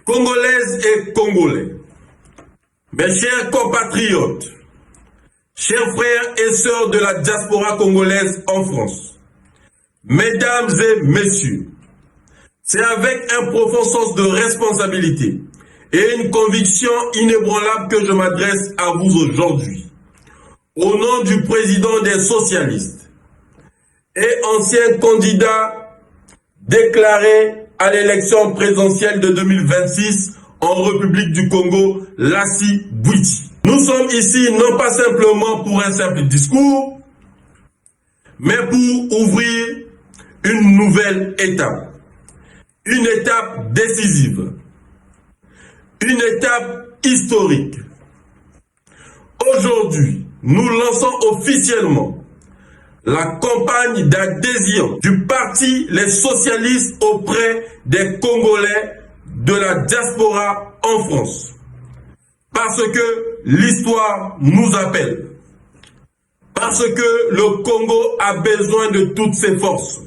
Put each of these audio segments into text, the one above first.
Congolaises et Congolais, mes chers compatriotes, chers frères et sœurs de la diaspora congolaise en France, mesdames et messieurs, c'est avec un profond sens de responsabilité et une conviction inébranlable que je m'adresse à vous aujourd'hui. Au nom du président des socialistes et ancien candidat déclaré à l'élection présidentielle de 2026 en République du Congo, Lassi Bwiti. Nous sommes ici non pas simplement pour un simple discours, mais pour ouvrir une nouvelle étape. Une étape décisive. Une étape historique. Aujourd'hui, nous lançons officiellement la campagne d'adhésion du parti Les Socialistes auprès des Congolais de la diaspora en France. Parce que l'histoire nous appelle. Parce que le Congo a besoin de toutes ses forces.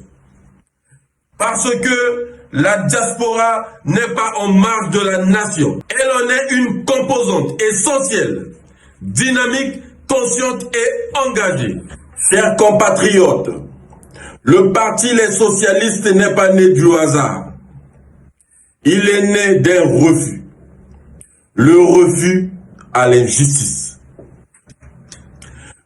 Parce que la diaspora n'est pas en marge de la nation. Elle en est une composante essentielle, dynamique, consciente et engagée. Chers compatriotes, le parti Les Socialistes n'est pas né du hasard. Il est né d'un refus. Le refus à l'injustice.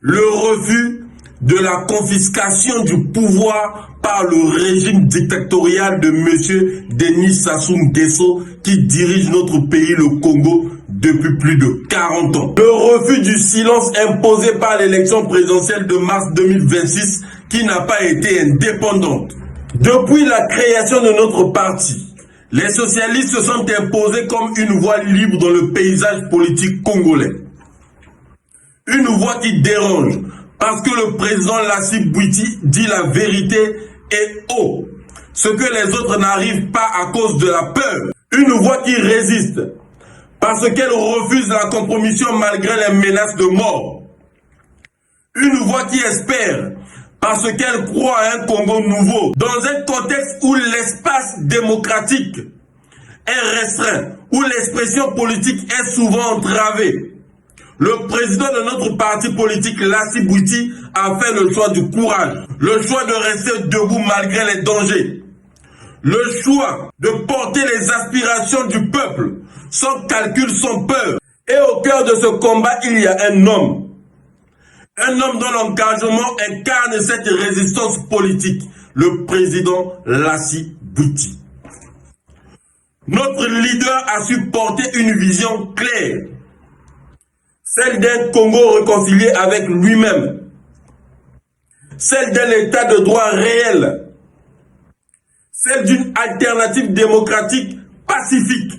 Le refus de la confiscation du pouvoir par le régime dictatorial de M. Denis Sassou Nguesso qui dirige notre pays, le Congo, depuis plus de 40 ans. Le refus du silence imposé par l'élection présidentielle de mars 2026 qui n'a pas été indépendante. Depuis la création de notre parti, les socialistes se sont imposés comme une voix libre dans le paysage politique congolais. Une voix qui dérange parce que le président Lassi Bwiti dit la vérité et haut, ce que les autres n'arrivent pas à cause de la peur. Une voix qui résiste parce qu'elle refuse la compromission malgré les menaces de mort. Une voix qui espère parce qu'elle croit à un Congo nouveau, dans un contexte où l'espace démocratique est restreint, où l'expression politique est souvent entravée. Le président de notre parti politique, Lassi Bwiti, a fait le choix du courage, le choix de rester debout malgré les dangers, le choix de porter les aspirations du peuple, sans calcul, sans peur. Et au cœur de ce combat, il y a un homme dont l'engagement incarne cette résistance politique, le président Lassi Bwiti. Notre leader a su porter une vision claire, celle d'un Congo réconcilié avec lui-même, celle d'un état de droit réel, celle d'une alternative démocratique pacifique.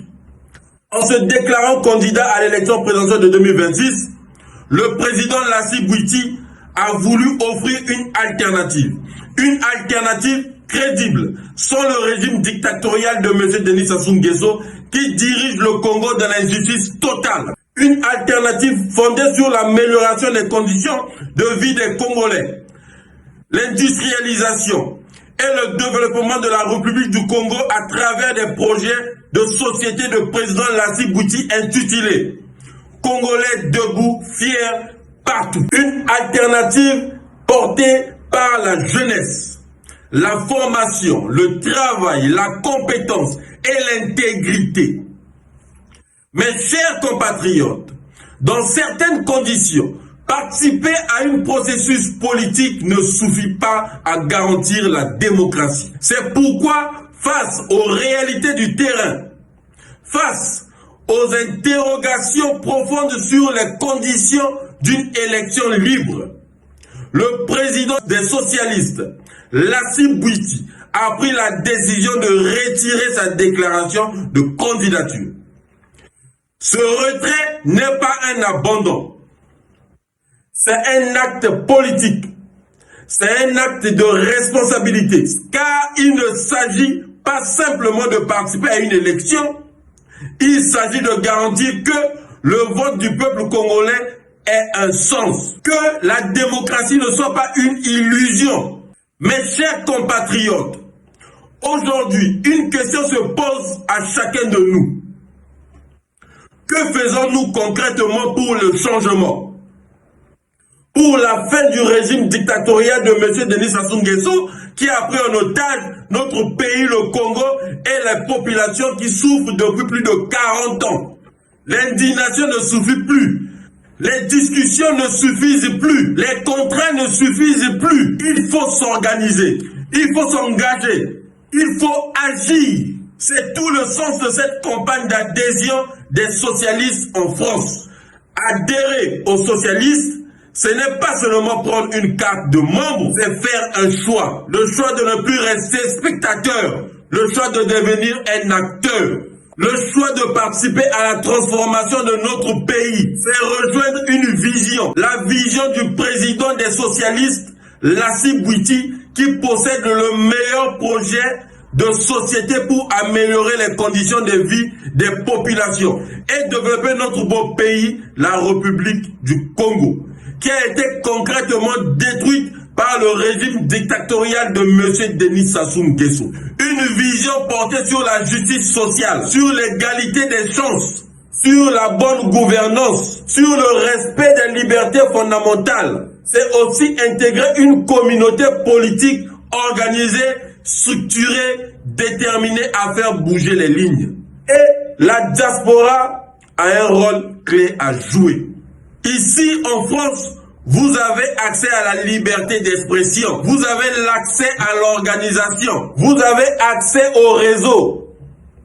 En se déclarant candidat à l'élection présidentielle de 2026, le président Lassi Bwiti a voulu offrir une alternative crédible, sans le régime dictatorial de M. Denis Sassou Nguesso qui dirige le Congo dans l'injustice totale. Une alternative fondée sur l'amélioration des conditions de vie des Congolais, l'industrialisation et le développement de la République du Congo à travers des projets de société de président Lassi Bwiti intitulés Congolais debout, fiers partout. Une alternative portée par la jeunesse, la formation, le travail, la compétence et l'intégrité. Mes chers compatriotes, dans certaines conditions, participer à un processus politique ne suffit pas à garantir la démocratie. C'est pourquoi, face aux réalités du terrain, face aux interrogations profondes sur les conditions d'une élection libre, le président des socialistes, Lassi Bwiti, a pris la décision de retirer sa déclaration de candidature. Ce retrait n'est pas un abandon, c'est un acte politique, c'est un acte de responsabilité, car il ne s'agit pas simplement de participer à une élection, il s'agit de garantir que le vote du peuple congolais ait un sens, que la démocratie ne soit pas une illusion. Mes chers compatriotes, aujourd'hui, une question se pose à chacun de nous. Que faisons-nous concrètement pour le changement? Pour la fin du régime dictatorial de M. Denis Sassou Nguesso, qui a pris en otage notre pays, le Congo, et les populations qui souffrent depuis plus de 40 ans. L'indignation ne suffit plus. Les discussions ne suffisent plus. Les contrats ne suffisent plus. Il faut s'organiser. Il faut s'engager. Il faut agir. C'est tout le sens de cette campagne d'adhésion des socialistes en France. Adhérer aux socialistes, ce n'est pas seulement prendre une carte de membre, c'est faire un choix. Le choix de ne plus rester spectateur. Le choix de devenir un acteur. Le choix de participer à la transformation de notre pays. C'est rejoindre une vision. La vision du président des socialistes, Lassi Bouiti, qui possède le meilleur projet de société pour améliorer les conditions de vie des populations et développer notre beau pays, la République du Congo, qui a été concrètement détruite par le régime dictatorial de M. Denis Sassou Nguesso. Une vision portée sur la justice sociale, sur l'égalité des chances, sur la bonne gouvernance, sur le respect des libertés fondamentales. C'est aussi intégrer une communauté politique organisée, structurée, déterminée à faire bouger les lignes. Et la diaspora a un rôle clé à jouer. Ici en France, vous avez accès à la liberté d'expression. Vous avez l'accès à l'organisation. Vous avez accès au réseau.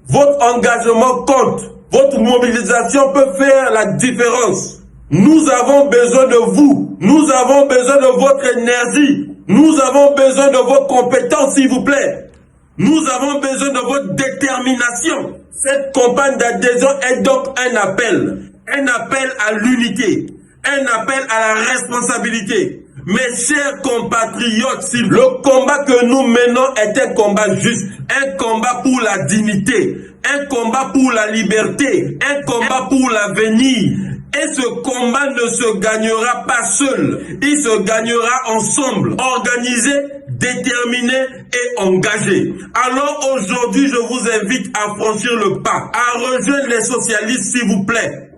Votre engagement compte. Votre mobilisation peut faire la différence. Nous avons besoin de vous. Nous avons besoin de votre énergie. Nous avons besoin de vos compétences, s'il vous plaît. Nous avons besoin de votre détermination. Cette campagne d'adhésion est donc un appel à l'unité. Un appel à la responsabilité. Mes chers compatriotes, le combat que nous menons est un combat juste, un combat pour la dignité, un combat pour la liberté, un combat pour l'avenir. Et ce combat ne se gagnera pas seul, il se gagnera ensemble, organisé, déterminé et engagé. Alors aujourd'hui, je vous invite à franchir le pas, à rejoindre les socialistes, s'il vous plaît,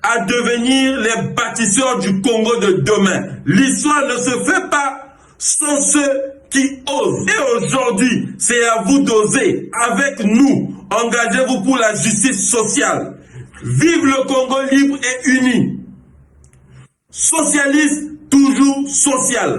à devenir les bâtisseurs du Congo de demain. L'histoire ne se fait pas sans ceux qui osent. Et aujourd'hui, c'est à vous d'oser. Avec nous, engagez-vous pour la justice sociale. Vive le Congo libre et uni. Socialiste, toujours social.